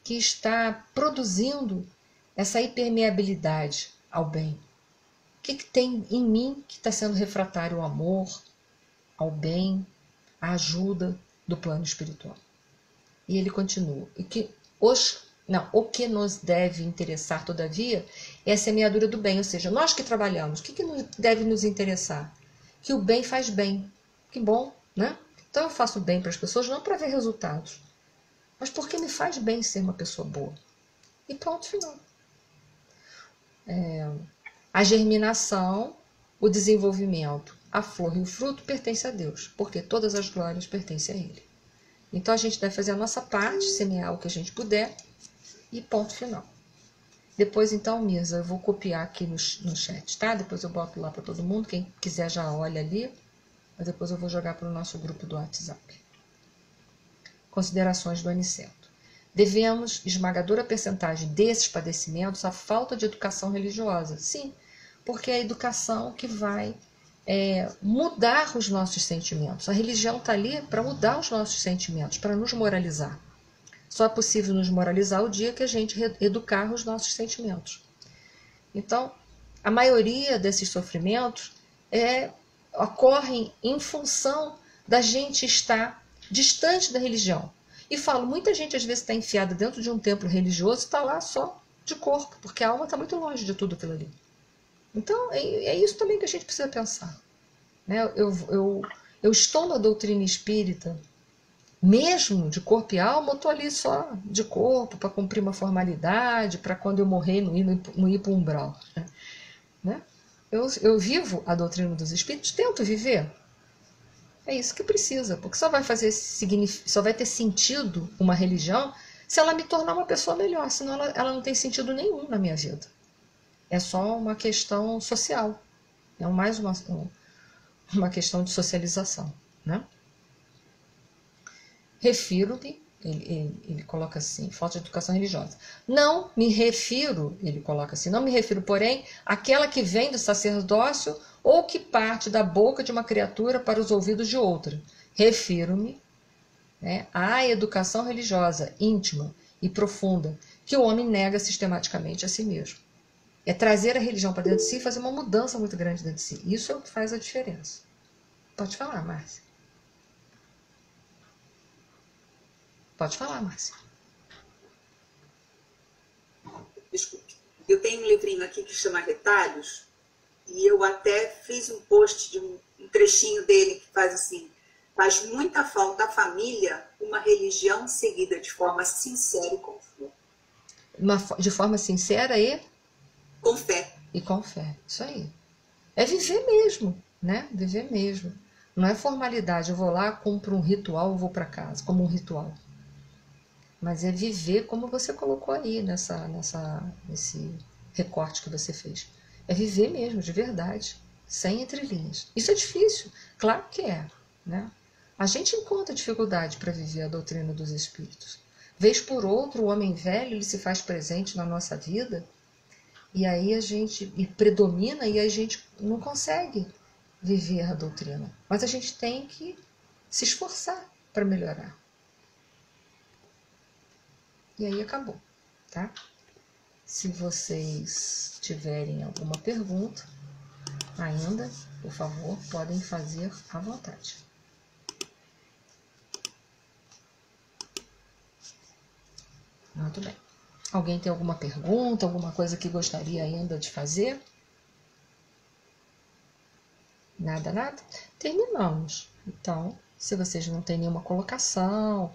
que está produzindo essa impermeabilidade ao bem? O que tem em mim que está sendo refratário ao amor, ao bem, à ajuda do plano espiritual? E ele continua. O que nos deve interessar, todavia, é a semeadura do bem. Ou seja, nós que trabalhamos, o que deve nos interessar? Que o bem faz bem. Que bom, né? Então eu faço bem para as pessoas não para ver resultados, mas porque me faz bem ser uma pessoa boa. E pronto, final. A germinação, o desenvolvimento, a flor e o fruto pertencem a Deus, porque todas as glórias pertencem a Ele. Então a gente deve fazer a nossa parte, semear o que a gente puder e ponto final. Depois então, Mirza, eu vou copiar aqui no chat, tá? Depois eu boto lá para todo mundo, quem quiser já olha ali, mas depois eu vou jogar para o nosso grupo do WhatsApp. Considerações do Aniceto. Devemos esmagadora percentagem desses padecimentos à falta de educação religiosa. Sim, porque é a educação que vai mudar os nossos sentimentos. A religião está ali para mudar os nossos sentimentos, para nos moralizar. Só é possível nos moralizar o dia que a gente educar os nossos sentimentos. Então, a maioria desses sofrimentos ocorrem em função da gente estar distante da religião. E falo, muita gente às vezes está enfiada dentro de um templo religioso e está lá só de corpo, porque a alma está muito longe de tudo aquilo ali. Então, é isso também que a gente precisa pensar. Né? Eu estou na doutrina espírita, mesmo de corpo e alma, eu estou ali só de corpo, para cumprir uma formalidade, para quando eu morrer não ir para o umbral. Né? Eu vivo a doutrina dos espíritos, tento viver. É isso que precisa, porque só vai ter sentido uma religião se ela me tornar uma pessoa melhor, senão ela não tem sentido nenhum na minha vida. É só uma questão social, é mais uma questão de socialização. Né? Refiro-me, ele coloca assim, falta de educação religiosa. Não me refiro, ele coloca assim, não me refiro, porém, àquela que vem do sacerdócio ou que parte da boca de uma criatura para os ouvidos de outra. Refiro-me, né, à educação religiosa íntima e profunda que o homem nega sistematicamente a si mesmo. É trazer a religião para dentro de si e fazer uma mudança muito grande dentro de si. Isso é o que faz a diferença. Pode falar, Márcia. Pode falar, Márcia. Desculpe. Eu tenho um livrinho aqui que chama Retalhos, e eu até fiz um post de um trechinho dele que faz assim: faz muita falta à família uma religião seguida de forma sincera e com fé. De forma sincera e com fé. E com fé, isso aí. É viver mesmo, né? Viver mesmo. Não é formalidade, eu vou lá, cumpro um ritual, eu vou para casa, como um ritual. Mas é viver como você colocou aí nesse recorte que você fez. É viver mesmo, de verdade, sem entrelinhas. Isso é difícil, claro que é. Né? A gente encontra dificuldade para viver a doutrina dos espíritos. Vez por outra, o homem velho ele se faz presente na nossa vida e aí predomina e a gente não consegue viver a doutrina. Mas a gente tem que se esforçar para melhorar. E aí acabou, tá? Se vocês tiverem alguma pergunta ainda, por favor, podem fazer à vontade. Muito bem. Alguém tem alguma pergunta, alguma coisa que gostaria ainda de fazer? Nada, nada? Terminamos. Então, se vocês não têm nenhuma colocação,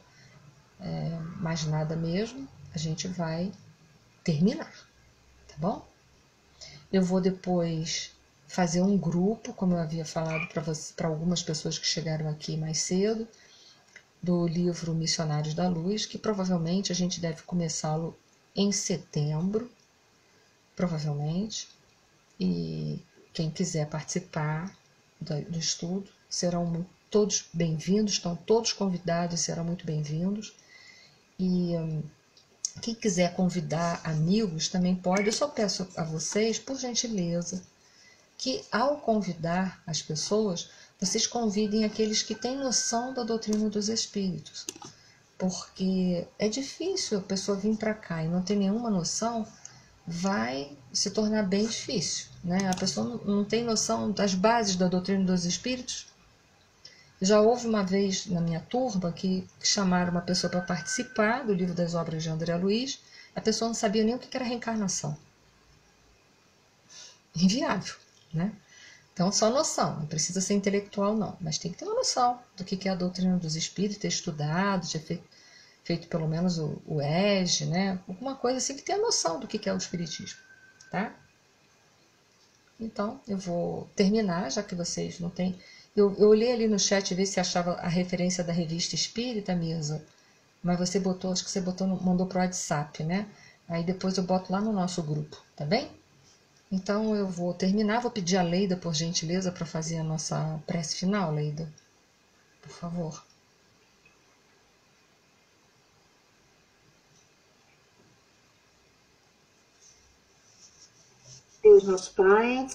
mais nada mesmo, a gente vai terminar, tá bom? Eu vou depois fazer um grupo, como eu havia falado para algumas pessoas que chegaram aqui mais cedo, do livro Missionários da Luz, que provavelmente a gente deve começá-lo em setembro, provavelmente, e quem quiser participar do estudo serão todos bem-vindos, estão todos convidados, serão muito bem-vindos. E quem quiser convidar amigos também pode. Eu só peço a vocês, por gentileza, que ao convidar as pessoas, vocês convidem aqueles que têm noção da doutrina dos espíritos. Porque é difícil a pessoa vir para cá e não ter nenhuma noção, vai se tornar bem difícil. Né? A pessoa não tem noção das bases da doutrina dos espíritos. Já houve uma vez na minha turma que chamaram uma pessoa para participar do livro das obras de André Luiz, a pessoa não sabia nem o que era reencarnação. Inviável, né? Então, só noção, não precisa ser intelectual não, mas tem que ter uma noção do que é a doutrina dos espíritos, ter estudado, ter feito pelo menos o ESG, né? Alguma coisa assim que tenha noção do que é o espiritismo, tá? Então, eu vou terminar, já que vocês não têm... Eu olhei ali no chat ver se achava a referência da revista Espírita, Mesa, mas você botou, acho que você mandou para o WhatsApp, né? Aí depois eu boto lá no nosso grupo, tá bem? Então eu vou terminar, vou pedir a Leida, por gentileza, para fazer a nossa prece final, Leida. Por favor. Deus nosso Pai,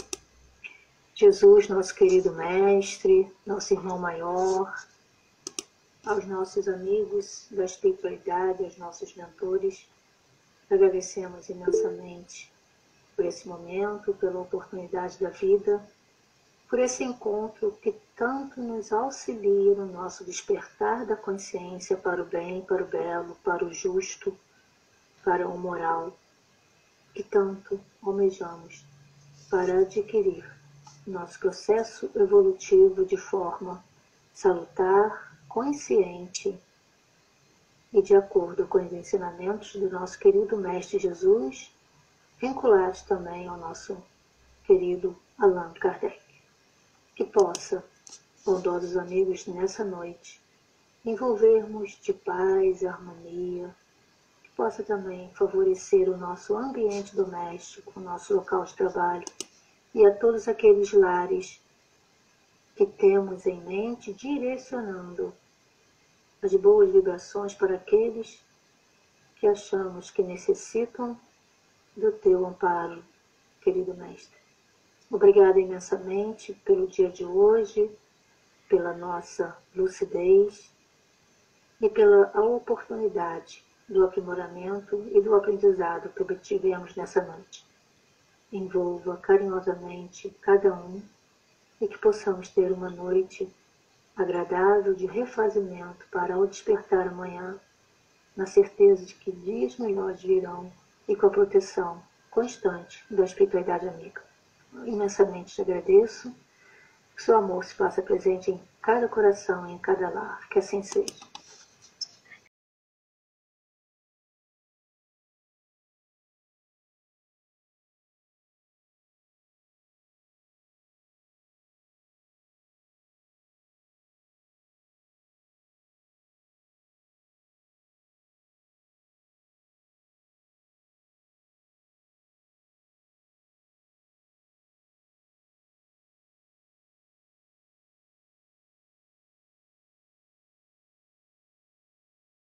Jesus, nosso querido mestre, nosso irmão maior, aos nossos amigos da espiritualidade, aos nossos mentores, agradecemos imensamente por esse momento, pela oportunidade da vida, por esse encontro que tanto nos auxilia no nosso despertar da consciência para o bem, para o belo, para o justo, para o moral, que tanto almejamos para adquirir nosso processo evolutivo de forma salutar, consciente e de acordo com os ensinamentos do nosso querido Mestre Jesus, vinculados também ao nosso querido Allan Kardec. Que possa, bondosos amigos, nessa noite, envolvermos de paz e harmonia, que possa também favorecer o nosso ambiente doméstico, o nosso local de trabalho, e a todos aqueles lares que temos em mente, direcionando as boas vibrações para aqueles que achamos que necessitam do teu amparo, querido Mestre. Obrigada imensamente pelo dia de hoje, pela nossa lucidez e pela oportunidade do aprimoramento e do aprendizado que obtivemos nessa noite. Envolva carinhosamente cada um e que possamos ter uma noite agradável de refazimento para ao despertar amanhã, na certeza de que dias melhores virão e com a proteção constante da espiritualidade amiga. Imensamente te agradeço, que seu amor se faça presente em cada coração e em cada lar, que assim seja.